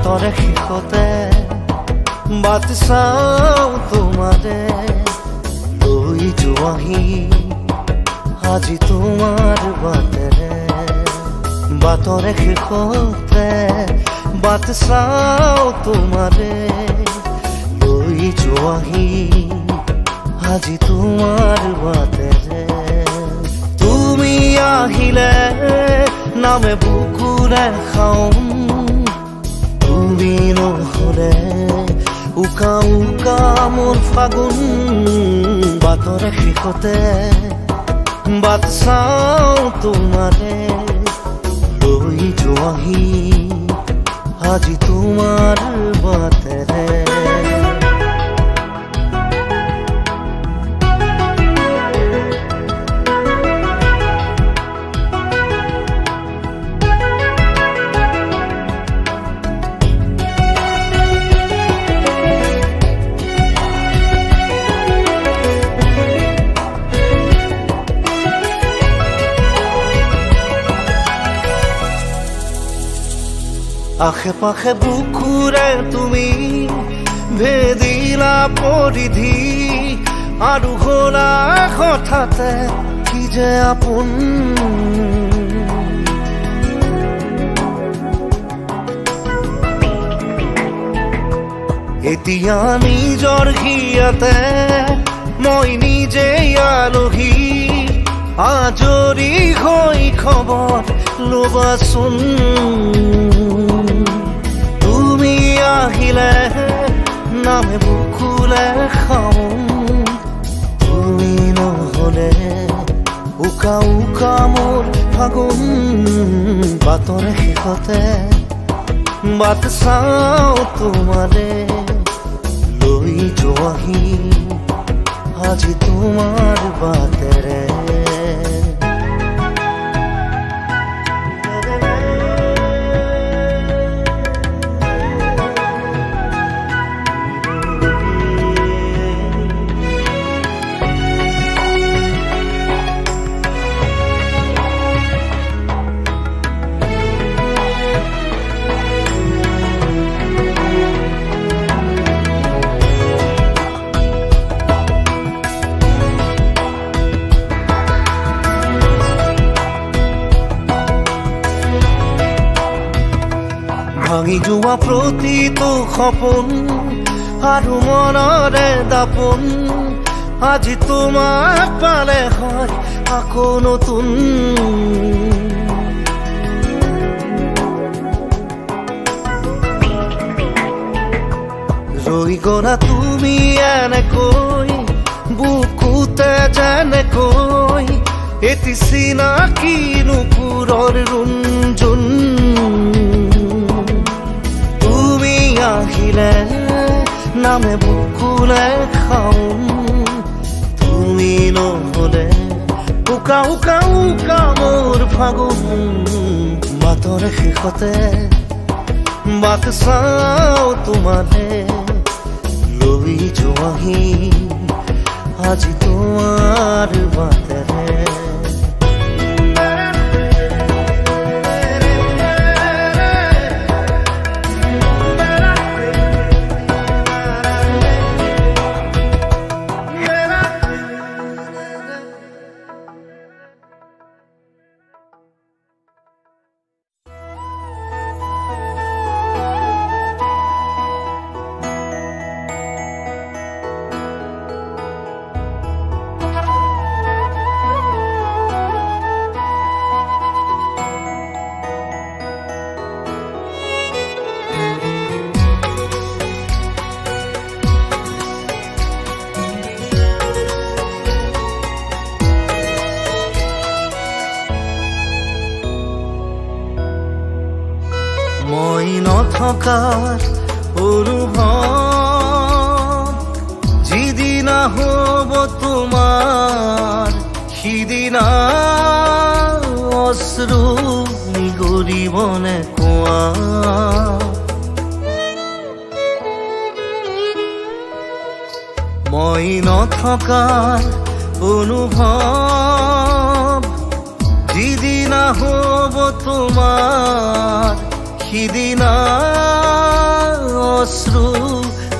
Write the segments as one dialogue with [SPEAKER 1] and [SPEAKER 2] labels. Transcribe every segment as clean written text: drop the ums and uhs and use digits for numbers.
[SPEAKER 1] বাটৰে শেষতে বাট চাওঁ তোমাৰে লৈ যোৱাহি আজি তোমাৰ বাটেৰে বাটৰে শেষতে বাট চাওঁ তোমাৰে লৈ যোৱাহি আজি তোমাৰ বাটেৰে তুমি আহিলে নামে বুকুৰে খাওঁ তুমি নহ'লে উকা উকা মোৰ ফাগুন বাটৰে শেষতে বাট চাওঁ তোমাৰে লৈ যোৱাহি আজি তোমাৰ বাটেৰে আশে পাশে বুকুৰে তুমি ভেদিলা পৰিধি আৰু হ'লা হঠাতে কি যে আপোন এতিয়া নিজৰ হিয়াতে মই নিজে আলহী আজৰি হৈ খবৰ ল'বাচোন তুমি আহিলে নামে বুকুলে খাওঁ তুমি নহ'লে উকা উকা মোৰ ফাগুন বাটৰে শেষতে বাট চাওঁ তোমাৰে লৈ যোৱাহি আজি তোমাৰ বাটেৰে ভাঙি যোৱা প্ৰতিটো সপোন আৰু মনৰে দাপোন আজি তোমাক পালে হয় আকৌ নতুন ৰৈ গ'লা তুমি এনেকৈ বুকুতে যেনেকৈ এটি চিনাকি নুপুৰৰ ৰুণজুন আহিলে নামে বুকুলে খাওঁ তুমি নহ'লে উকা উকা উকা মোৰ ফাগুন বাটৰে শেষতে বাট চাওঁ তোমাৰে লৈ যোৱাহি আজি তোমাৰ বাটেৰে মই নথকাৰ অনুভৱ যিদিনা হ'ব তোমাৰ সিদিনা অশ্ৰু নিগৰিবনে কোৱা মই নথকাৰ অনুভৱ যিদিনা হ'ব তোমাৰ সিদিনা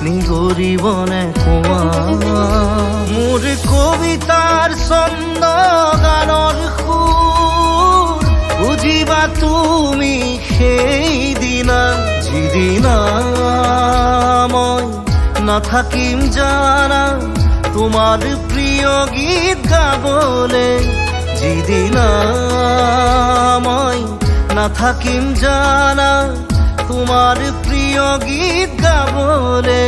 [SPEAKER 1] নিগৰিবনে কোৱা মোৰ কবিতাৰ ছন্দ গানৰ সুৰ বুজিবা তুমি সেইদিনা যিদিনা মই নাথাকিম জানা তোমাৰ প্ৰিয় গীত গাবলে যিদিনা মই নাথাকিম জানা তোমাৰ প্ৰিয় গীত গাবলে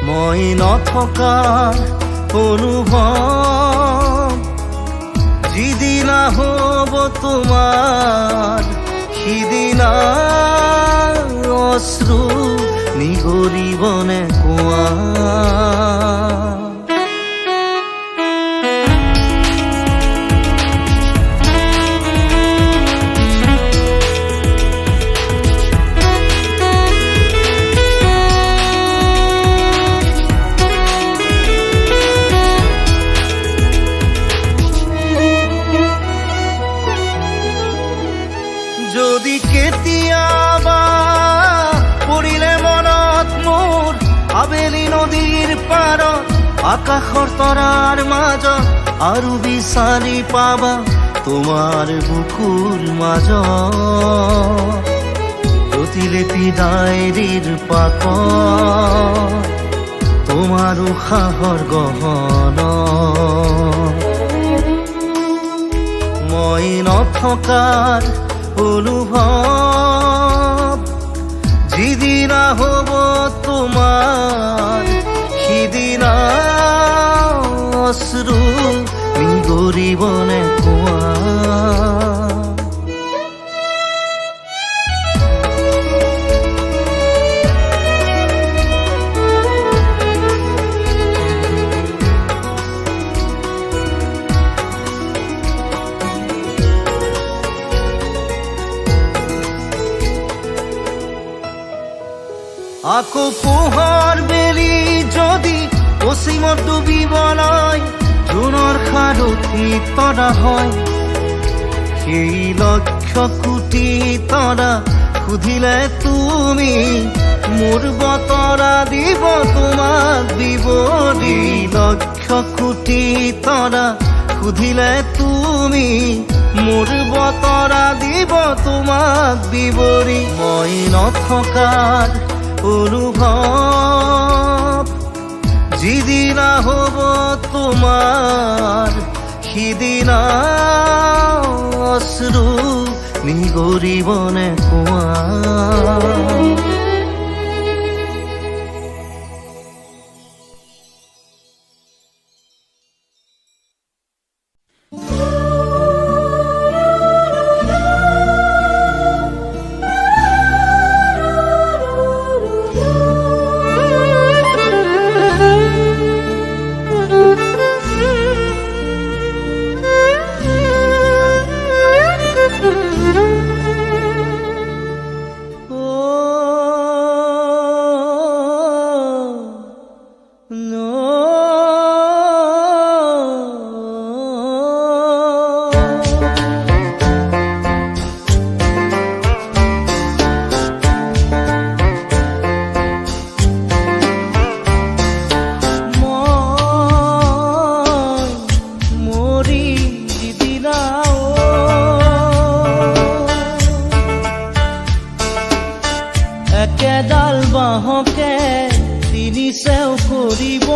[SPEAKER 1] মই নথকা অনুভৱ যিদিনা হ'ব তোমাৰ সিদিনা অশ্ৰু নিগৰিবনে কোৱা যদি কেতিয়াবা পৰিলে মনত মোৰ আবেলি নদীৰ পাৰত আকাশৰ তৰাৰ মাজত আৰু বিচাৰি পাবা তোমাৰ বুকুৰ মাজত প্ৰতিলিপি ডায়েৰীৰ পাকত তোমাৰ উশাহৰ গহনা মই নথকাৰ অনুভৱ যিদিনা হ'ব তোমাৰ সিদিনা অশ্ৰু নিগৰিবনে কোৱা আকৌ পোহৰ বেলি যদি পশ্চিমত ডুবিবলৈ জোনৰ সাৰথি তৰা হয় সেই লক্ষ কোটি তৰা সুধিলে তুমি মোৰ বতৰা দিব তোমাক বিৱৰি লক্ষ কোটি তৰা সুধিলে তুমি মোৰ বতৰা দিব তোমাক বিৱৰি মই নথকাৰ অনুভৱ যিদিনা হ'ব তোমাৰ সিদিনা অশ্ৰু নিগৰিবনে কোৱা একেডাল বাঁহকে তিনি চেও কৰিব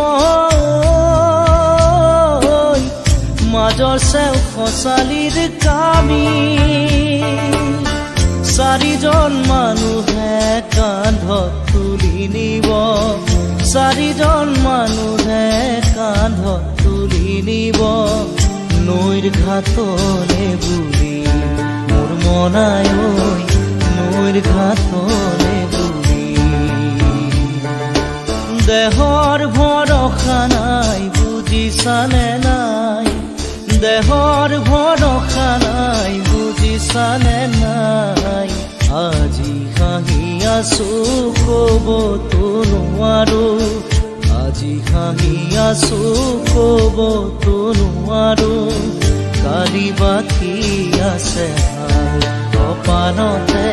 [SPEAKER 1] মাজৰ চেও খচালিৰ কামি চাৰিজন মানুহে কান্ধত তুলি নিব চাৰিজন মানুহে কান্ধত তুলি নিব নৈৰ ঘাটলে বুলি মোৰ মনাই নৈৰ ঘাটলে দেহৰ ভৰসা নাই বুজিছানে নাই দেহৰ ভৰসা নাই বুজিছানে নাই আজি হাঁহি আছো ক'বতো নোৱাৰো আজি হাঁহি আছো ক'বতো নোৱাৰো কালি বাকী আছে কপালতে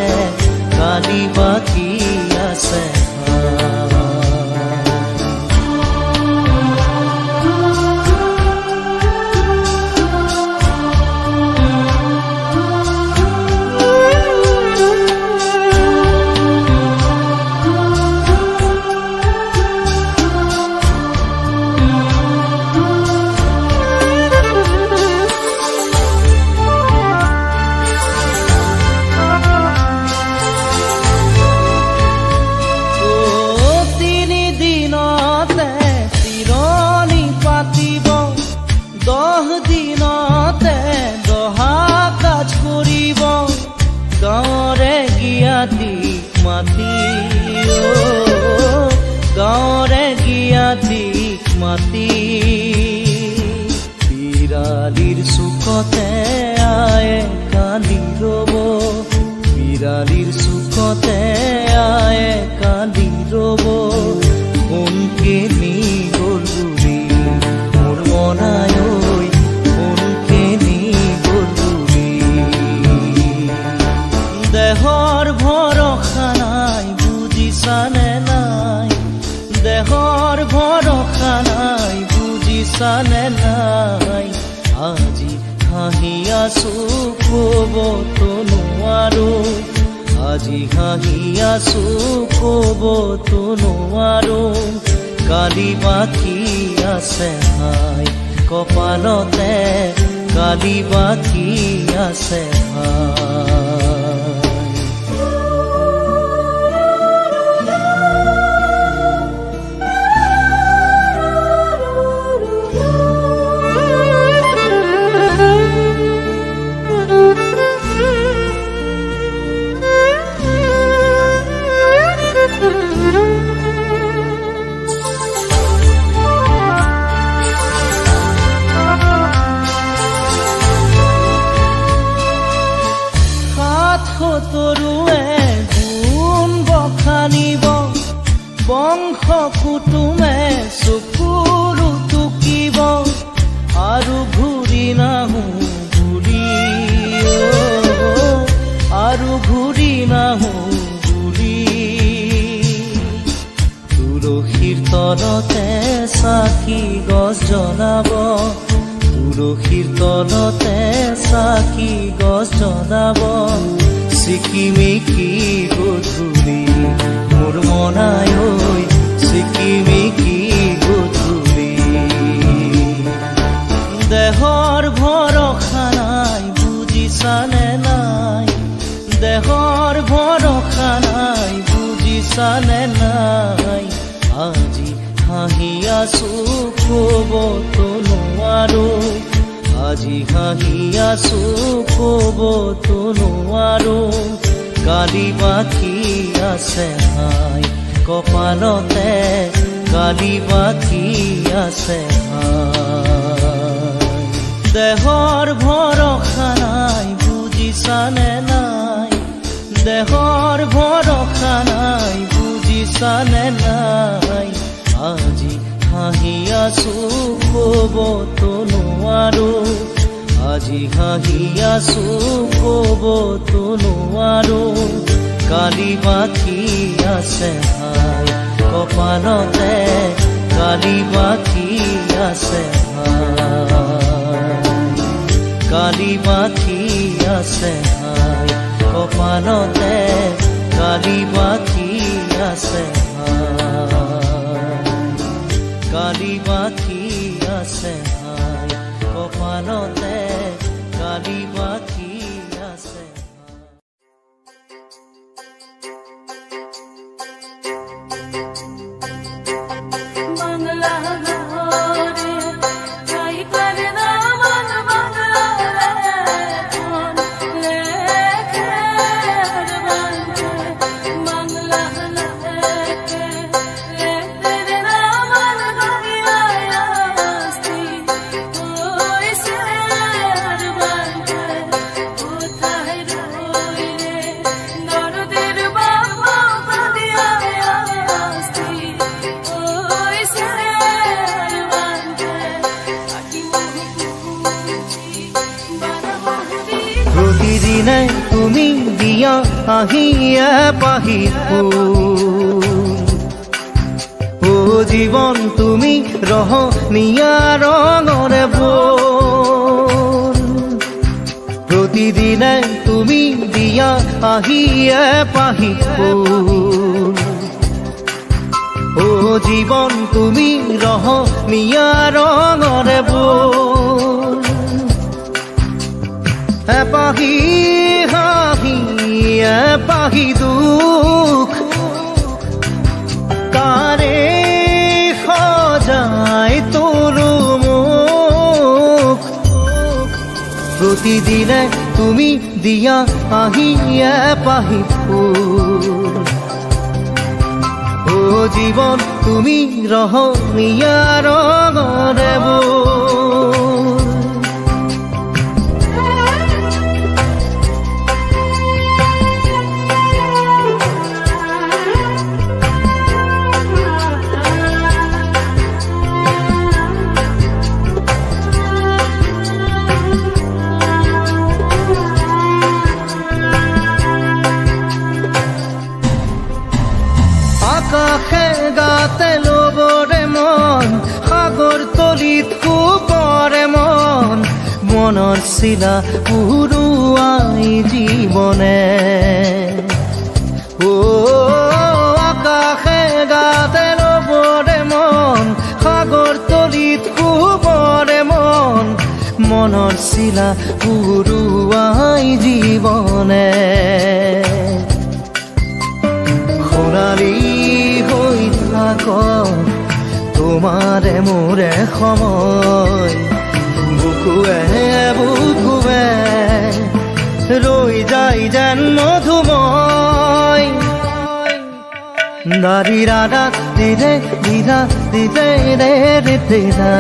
[SPEAKER 1] মাতি গাঁৱৰে গিয়াতিক মাতি বিৰালিৰ চুকতে আয়ে কান্দি ৰ'ব বিৰালিৰ চুকতে আয়ে কান্দি ৰ'ব কোনকে নি গ'ল বুলি মোৰ মনাই ঐ কোনকে নি গ'ল বুলি দেহৰ ভৰসা নাই বুজিছানে নাই দেহৰ ভৰসা নাই বুজিছানে নাই আজি হাঁহি আছো ক'বতো নোৱাৰো আজি হাঁহি আছো ক'বতো নোৱাৰো কালি বাকী আছে হাই কপালতে কালি বাকী আছে হাই তৰুৱে গুণ বখানিব বংশ কুটুমে চকুৰু টুকিব আৰু ঘূৰি নাহো বুলি আৰু ঘূৰি নাহো বুলি তুলসীৰ তলতে চাকি গছ জ্বলাব তুলসীৰ তলতে চাকি গছ জ্বলাব চিকিমিকি গধূলি মোৰ মনাই ঐ চিকিমিকি গধূলি দেহৰ ভৰসা নাই বুজিছানে নাই দেহৰ ভৰসা নাই বুজিছানে নাই আজি হাঁহি আছো ক'বতো নোৱাৰো আজি হাঁহি আছো ক'বতো নোৱাৰো কালি বাকী আছে হাই কপালতে কালি বাকী আছে হাই দেহৰ ভৰসা নাই বুজিছানে নাই দেহৰ ভৰসা নাই বুজিছানে নাই আজি হাঁহি আছো ক'বতো নোৱাৰো আজি হাঁহি আছো ক'বতো নোৱাৰো কালি বাকী আছে হাই কপালতে কালি বাকী আছে হাই কালি বাকী আছে হাই কপালতে কালি বাকী আছে হাই কালি বাকী আছে হাই কপালতে কালি বাকী আছে
[SPEAKER 2] বাংলা ঘরে তাই করে না মন বাংলা লেখে বাংলা লেখে লেখে না মন গরিয়াস্তি ওই সে বাংলা কোথায় রইলে দরদের বাবা গরিয়াস্তি ওই সে
[SPEAKER 1] প্ৰতিদিনে তুমি দিয়া আহিয়ে পাহি ও জীৱন তুমি ৰহনীয়া ৰঙৰে বোল প্ৰতিদিনে তুমি দিয়া আহিয়ে পাহি ও জীৱন তুমি ৰহনীয়া ৰঙৰে বোল এপাহি হাঁহি এপাহি দুখ তাৰে সজাই তোলো মোক প্ৰতিদিনে তুমি দিয়া আহি এপাহি ফুল জীৱন তুমি ৰহণীয়া ৰঙৰে বৈ। আকাশে গাতে ল'বৰে মন, সাগৰ তলিত শুবৰে মন, মনৰ চিলা উৰুৱাই জীৱনে। অ আকাশে গাতে ল'বৰে মন, সাগৰ তলিত শুবৰে মন, মনৰ চিলা উৰুৱাই জীৱনে। সোণালী হৈ থাক তোমাৰে মোৰে সময়, বুকুৱে বুকুৱে ৰৈ যায় যেন মধুময়। দাৰি ৰাধা দিদে দিদা দিদে ৰে ৰে দিদা,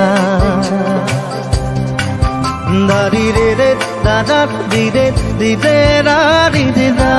[SPEAKER 1] দাৰি ৰে ৰে দাদা দিদে দিদে ৰাৰি দিদা।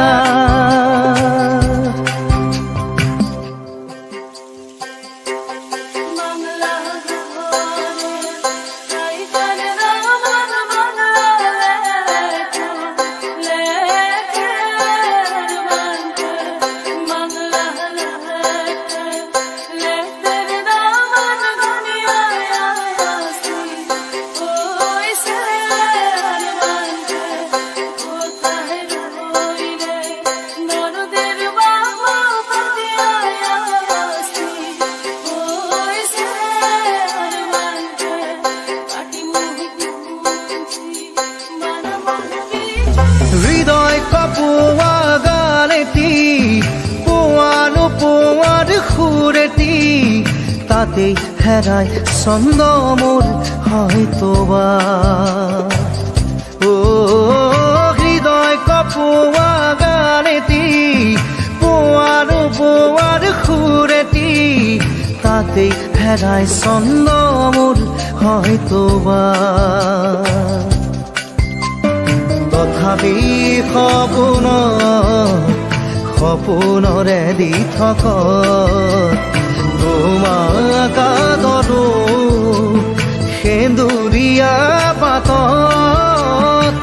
[SPEAKER 1] হৃদয় কপোৱা গানেটি পোৱানো পোৱাৰ সুৰেটি, তাতেই হেৰাই ছন্দ মোৰ হয়তোবা। অ হৃদয় কপোৱা গানেটি পোৱানো পোৱাৰ সুৰেটি, তাতেই হেৰাই ছন্দ মোৰ হয়তোবা। তথাপি সপোন সপোনৰে দি থক তোমাক আদৰো সেন্দুৰীয়া পাতত।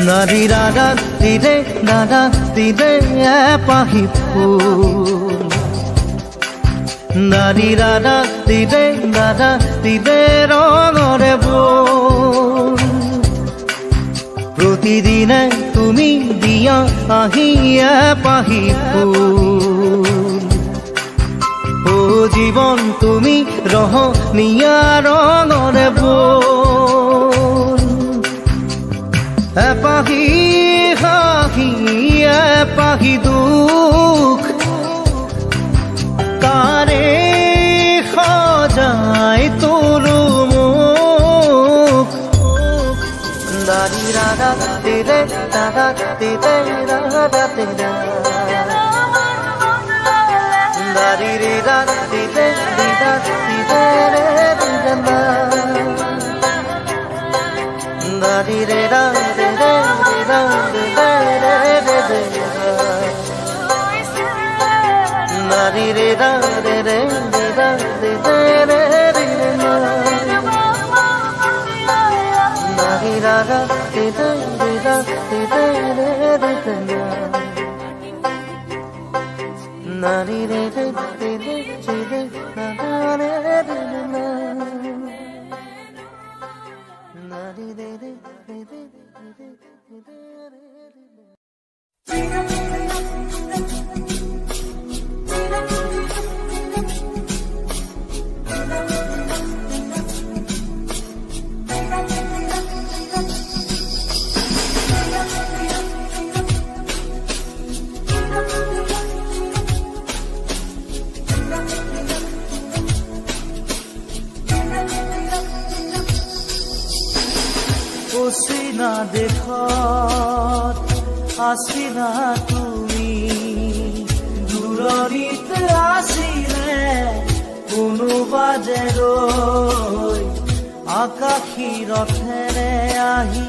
[SPEAKER 1] নাৰী দাদা দিদে দাদা দিদে এপাহি ফুল, নাৰী দাদা দিদে দাদা দিদে ৰঙৰে বৈ। প্ৰতিদিনে তুমি দিয়া আহি এপাহি ফুল, অ জীৱন তুমি ৰহণীয়া ৰঙৰে বৈ। এপাহি হাঁহি এপাহি দুখ, তাৰে সজাই তোলো মোক। দাৰি ৰাধা দিদে দাদা দিদে ৰাধা দিদা, দাৰি ৰে ৰাধা দিদে দিদা দিদে ৰে দিদা, দারি রে রা রে রে রা রে রে রে রে, দারি রে রা রে রে রা রে রে রে রে, দারি রা রা রে রে রা রে রে রে রে, দারি রে রে রে রে রে রা রে রে রে, দারি রে রে রে রে রে রে রে। অচিনা দেশত আছিলা তুমি, দূৰ দূৰণিত আছিলে কোনোবা যে ৰৈ আকাশী ৰথেৰে আহি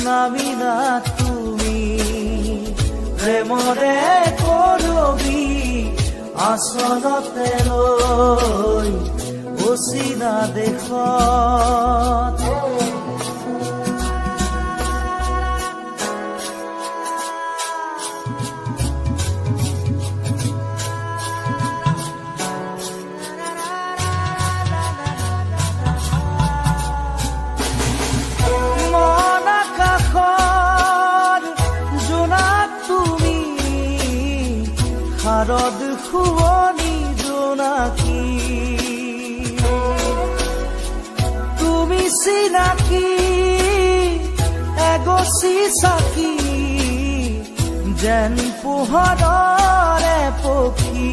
[SPEAKER 1] নামিলা তুমি প্ৰেমৰে কৰবি আচলতে লৈ অচিনা দেশত শাৰদ শুৱনি জোনাকী তুমি চিনাকি এগছি চাকি যেন পোহৰৰে পক্ষী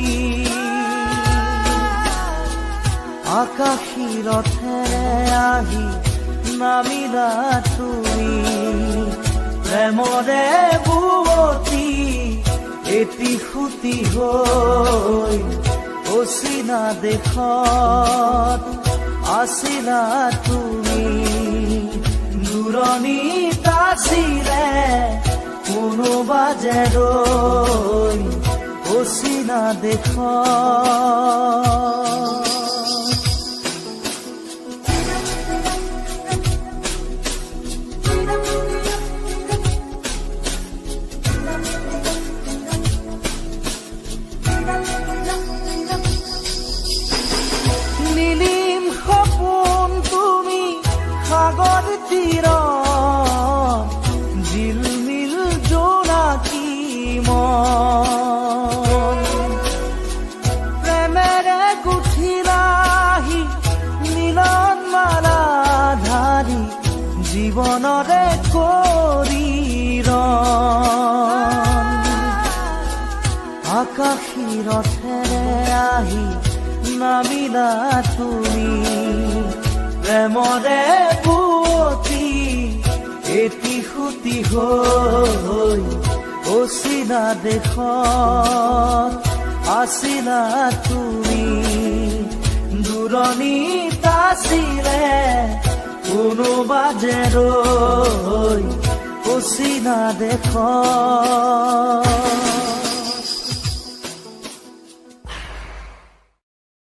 [SPEAKER 1] আকাশী ৰথেৰে আহি নামিলা তুমি প্ৰেমৰে বুৱতী এটি সুতি হৈ অচিনা দেশত আছিলা তুমি দূৰণিত আছিলে কোনোবা যে ৰৈ অচিনা দেশত নীলিম সপোন তুমি সাগৰ তীৰত ঝিলমিল জোনাকী মন প্ৰেমেৰে গুঠিলাহি মিলন মালা ধাৰি জীৱনৰে কৰি আকাশী ৰথেৰে আহি নামিলা তুমি প্ৰেমৰে বুৱতী এটি সুতি হৈ অচিনা দেশত আছিলা তুমি দূৰণিত আছিলে কোনোবা যে ৰৈ অচিনা দেশত